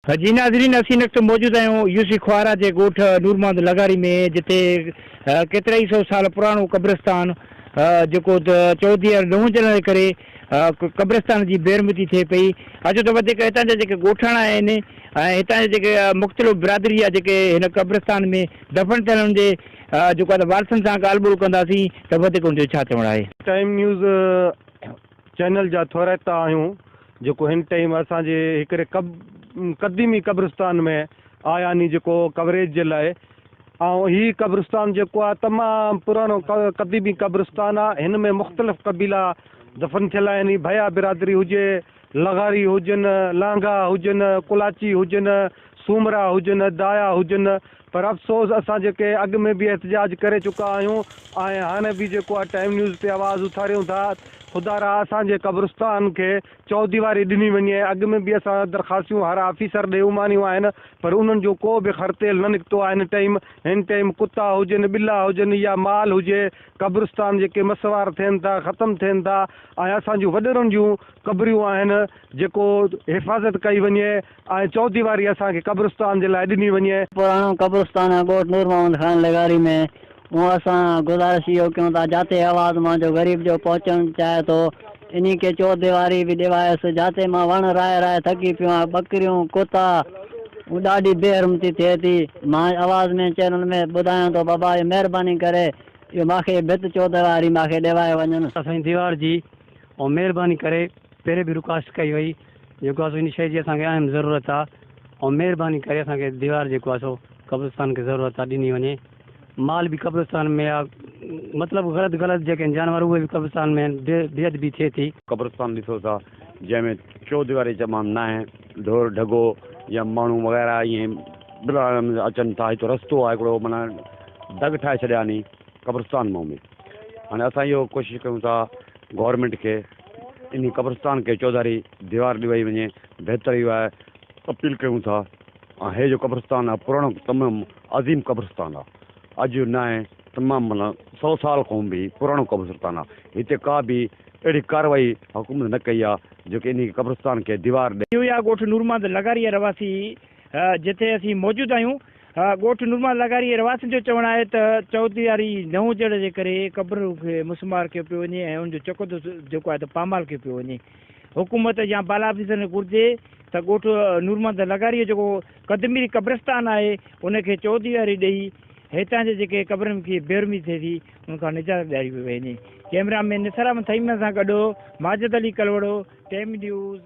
जी नाज़रीन, असीं वक्त मौजूद आहियूं यूसी ख्वारा के गोठ नूरमहमद लगारी में, जिते केतिरा ई 100 साल पुराणो कब्रस्तान जेको चौधरी नहुजण जे करे कब्रस्तान की बेरमती थिए पई। अचो तो वधीक हितां जा जेके ॻोठाणा आहिनि ऐं हितां जा जेके मुख़्तलिफ़ बिरादरी आहे जेके हिन कब्रस्तान में दफ़न थियल हुनजे जेको आहे वारसनि सां ॻाल्हि ॿोल कंदासीं त वधीक हुनजो छा चवणु आहे। टाइम न्यूज़ चैनल जा थोराइता आहियूं जेको हिन टाइम असांजे हिकिड़े कदीमी कब्रस्तान में आया नी जेको कवरेज जे लाइ। ऐं हीअ कब्रस्तान जेको आहे तमामु पुराणो कदीमी कब्रस्तान आहे। हिन में मुख़्तलिफ़ क़बीला दफ़न थियल आहिनि। भया बिरादरी हुजे, लग़ारी हुजनि, लांघा हुजनि, कुलाची हुजनि, सूमरा हुजनि, दाया हुजनि। पर अफ़सोस असां जेके अॻु में बि एहतजाज करे चुका आहियूं ऐं हाणे बि जेको आहे टाइम न्यूज़ ते आवाज़ उथारियूं था। ख़ुदा असांजे कब्रस्तान खे चौदीवारी ॾिनी वञे। अॻु में बि असां दरख़्वास्तूं हर ऑफिसर ॾे उमानियूं आहिनि, पर उन्हनि जो को बि ख़र्तेल न निकितो आहे। हिन टाइम कुता हुजनि, ॿिला हुजनि या माल हुजे, कब्रस्तान जेके मसवार थियनि था, ख़तमु थियनि था। ऐं असांजूं वॾेरनि जूं क़बरियूं आहिनि जेको हिफ़ाज़त कई वञे ऐं चौदीवारी असांखे कब्रस्तान जे लाइ ॾिनी वञे। पुराणो कब्रस्तान है गोठ नूरमहमद खान लगारी में। वो असां गुज़ारिश इहो कयूं था जाते आवाज़ मां जो ग़रीब जो पहुचणु चाहे थो इन्ही के चौदीवारी बि ॾिवायसि। जाते मां वण राहे राहे थकी पियो आहियां, ॿकरियूं कुता ॾाढी बेरमती थिए थी। मां आवाज़ में चैनल में ॿुधायां थो बाबा ये महिरबानी करे इहो मूंखे भित चौदीवारी मूंखे ॾिवाए वञनि। असांजी दीवार जी ऐं महिरबानी करे पहिरें बि रुकावट कई वई जेको आहे इन शइ जी असांखे अहम ज़रूरत आहे। ऐं महिरबानी करे असांखे दीवार जेको आहे सो कब्रस्तान खे ज़रूरत आहे ॾिनी वञे। माल भी कब्रस्तान में आहे, मतिलबु ग़लति जेके जानवर उहे बि कब्रस्तान में बेहद भी थिए थी। कब्रस्तान ॾिसो था जंहिंमें चौदीवारी तमामु न आहे, ढोर ढगो या माण्हू वग़ैरह ईअं बिला अचनि था। हिते रस्तो आहे हिकिड़ो, माना दग ठाहे छॾिया नी कब्रस्तान में। हाणे असां इहो कोशिशि कयूं था गवर्नमेंट खे इन कब्रस्तान खे चौधारी दीवार ॾिवाई वञे, बहितर इहो आहे अपील कयूं था। ऐं हे जो कब्रस्तान आहे पुराणो तमामु अज़ीम कब्रस्तान आहे, अॼु न आहे, तमामु माना 100 साल खां बि पुराणो कब्रस्तान आहे। हिते का बि अहिड़ी कार्रवाई हुकूमत न कई आहे जेके इन कब्रस्तान खे दीवार ॾे। इहो आहे ॻोठ नूरमहमद लगारी रवासी जिथे असीं मौजूद आहियूं। ॻोठ नूरमहमद लगारी रवासियुनि जो चवणु आहे त चौधरी न हुजण जे करे क़ब्र खे मुसमार कयो पियो वञे ऐं उनजो चकोदो जेको आहे त पामाल कयो पियो वञे। हुकूमत या बाला ऑफिसर खे घुरिजे त ॻोठ नूरमहमद लगारीअ जेको कदीमी कब्रस्तान आहे उनखे चौधरी ॾेई हितां जे जेके क़बरुनि खे बेरमी थिए थी उनखां निजात ॾियारी वई वञे। कैमरामैन निसार अहमद सां गॾु माजिद अली कलवड़ो, टाइम न्यूज़।